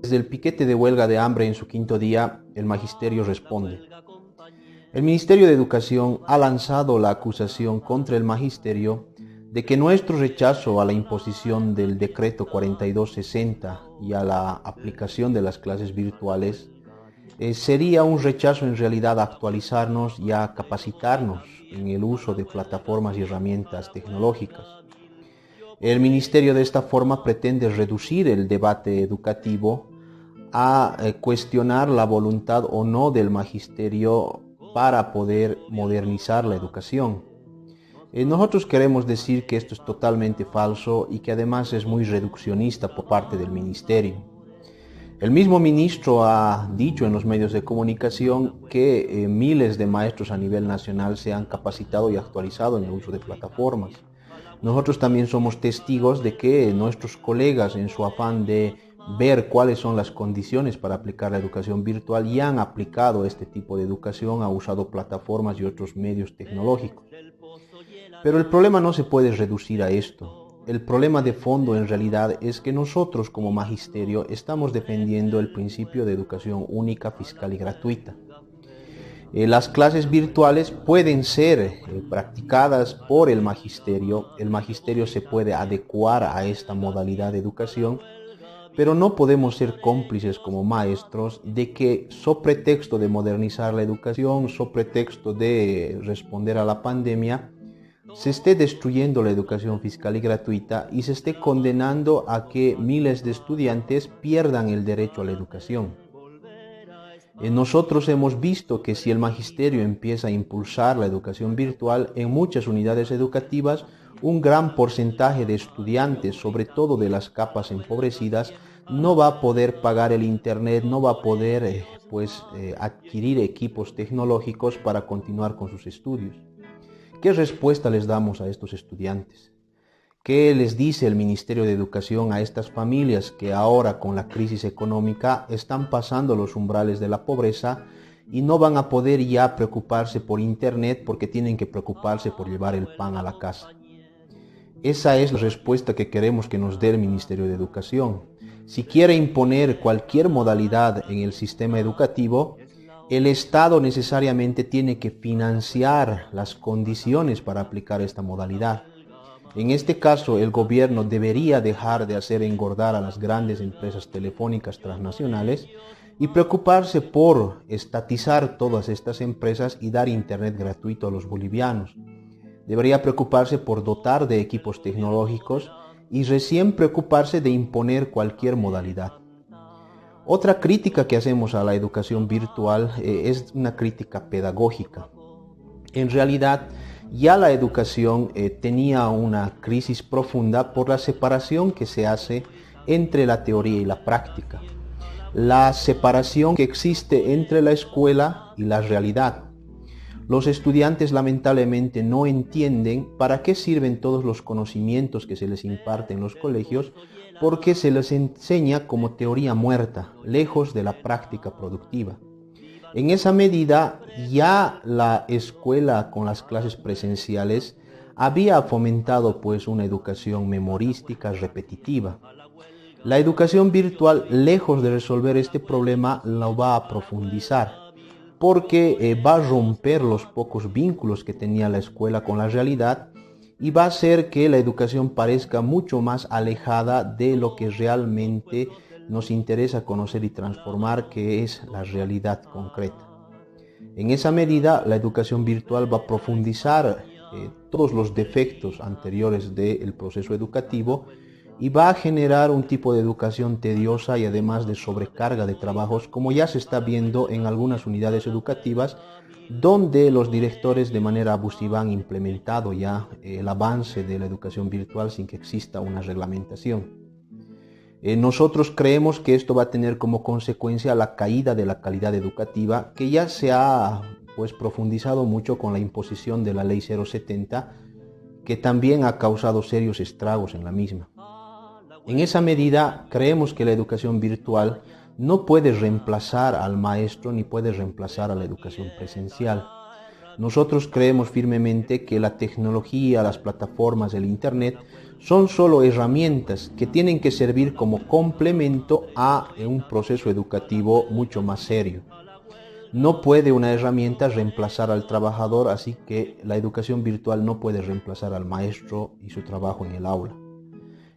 Desde el piquete de huelga de hambre en su quinto día, el magisterio responde. El Ministerio de Educación ha lanzado la acusación contra el magisterio de que nuestro rechazo a la imposición del decreto 4260 y a la aplicación de las clases virtuales sería un rechazo en realidad a actualizarnos y a capacitarnos en el uso de plataformas y herramientas tecnológicas. El Ministerio de esta forma pretende reducir el debate educativo a cuestionar la voluntad o no del magisterio para poder modernizar la educación. Nosotros queremos decir que esto es totalmente falso y que además es muy reduccionista por parte del ministerio. El mismo ministro ha dicho en los medios de comunicación que miles de maestros a nivel nacional se han capacitado y actualizado en el uso de plataformas. Nosotros también somos testigos de que nuestros colegas, en su afán de ver cuáles son las condiciones para aplicar la educación virtual, ya han aplicado este tipo de educación, han usado plataformas y otros medios tecnológicos. Pero el problema no se puede reducir a esto. El problema de fondo en realidad es que nosotros como magisterio estamos defendiendo el principio de educación única, fiscal y gratuita. Las clases virtuales pueden ser practicadas por el magisterio se puede adecuar a esta modalidad de educación, pero no podemos ser cómplices como maestros de que, so pretexto de modernizar la educación, so pretexto de responder a la pandemia, se esté destruyendo la educación fiscal y gratuita y se esté condenando a que miles de estudiantes pierdan el derecho a la educación. Nosotros hemos visto que si el magisterio empieza a impulsar la educación virtual en muchas unidades educativas, un gran porcentaje de estudiantes, sobre todo de las capas empobrecidas, no va a poder pagar el internet, no va a poder adquirir equipos tecnológicos para continuar con sus estudios. ¿Qué respuesta les damos a estos estudiantes? ¿Qué les dice el Ministerio de Educación a estas familias que ahora con la crisis económica están pasando los umbrales de la pobreza y no van a poder ya preocuparse por internet porque tienen que preocuparse por llevar el pan a la casa? Esa es la respuesta que queremos que nos dé el Ministerio de Educación. Si quiere imponer cualquier modalidad en el sistema educativo, el Estado necesariamente tiene que financiar las condiciones para aplicar esta modalidad. En este caso, el gobierno debería dejar de hacer engordar a las grandes empresas telefónicas transnacionales y preocuparse por estatizar todas estas empresas y dar internet gratuito a los bolivianos. Debería preocuparse por dotar de equipos tecnológicos y recién preocuparse de imponer cualquier modalidad. Otra crítica que hacemos a la educación virtual es una crítica pedagógica. En realidad, ya la educación tenía una crisis profunda por la separación que se hace entre la teoría y la práctica. La separación que existe entre la escuela y la realidad. Los estudiantes lamentablemente no entienden para qué sirven todos los conocimientos que se les imparte en los colegios, porque se les enseña como teoría muerta, lejos de la práctica productiva. En esa medida, ya la escuela con las clases presenciales había fomentado una educación memorística, repetitiva. La educación virtual, lejos de resolver este problema, lo va a profundizar, porque va a romper los pocos vínculos que tenía la escuela con la realidad y va a hacer que la educación parezca mucho más alejada de lo que realmente nos interesa conocer y transformar, que es la realidad concreta. En esa medida, la educación virtual va a profundizar todos los defectos anteriores del proceso educativo y va a generar un tipo de educación tediosa y además de sobrecarga de trabajos, como ya se está viendo en algunas unidades educativas, donde los directores de manera abusiva han implementado ya el avance de la educación virtual sin que exista una reglamentación. Nosotros creemos que esto va a tener como consecuencia la caída de la calidad educativa, que ya se ha profundizado mucho con la imposición de la Ley 070, que también ha causado serios estragos en la misma. En esa medida, creemos que la educación virtual no puede reemplazar al maestro ni puede reemplazar a la educación presencial. Nosotros creemos firmemente que la tecnología, las plataformas, el Internet son solo herramientas que tienen que servir como complemento a un proceso educativo mucho más serio. No puede una herramienta reemplazar al trabajador, así que la educación virtual no puede reemplazar al maestro y su trabajo en el aula.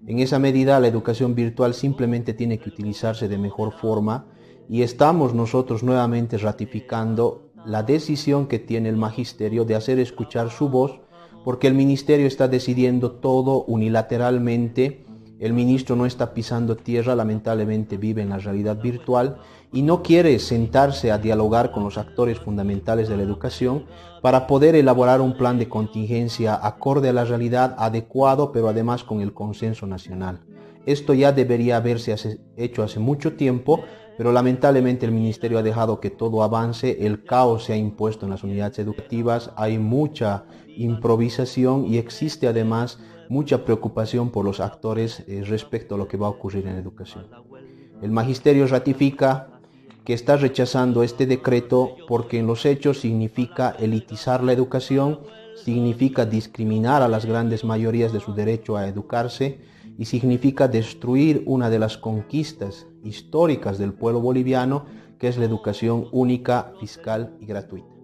En esa medida, la educación virtual simplemente tiene que utilizarse de mejor forma y estamos nosotros nuevamente ratificando la decisión que tiene el magisterio de hacer escuchar su voz, porque el ministerio está decidiendo todo unilateralmente. El ministro no está pisando tierra, lamentablemente vive en la realidad virtual y no quiere sentarse a dialogar con los actores fundamentales de la educación para poder elaborar un plan de contingencia acorde a la realidad, adecuado, pero además con el consenso nacional. Esto ya debería haberse hecho hace mucho tiempo, pero lamentablemente el ministerio ha dejado que todo avance, el caos se ha impuesto en las unidades educativas, hay mucha improvisación y existe además mucha preocupación por los actores respecto a lo que va a ocurrir en educación. El magisterio ratifica que está rechazando este decreto porque en los hechos significa elitizar la educación, significa discriminar a las grandes mayorías de su derecho a educarse y significa destruir una de las conquistas históricas del pueblo boliviano, que es la educación única, fiscal y gratuita.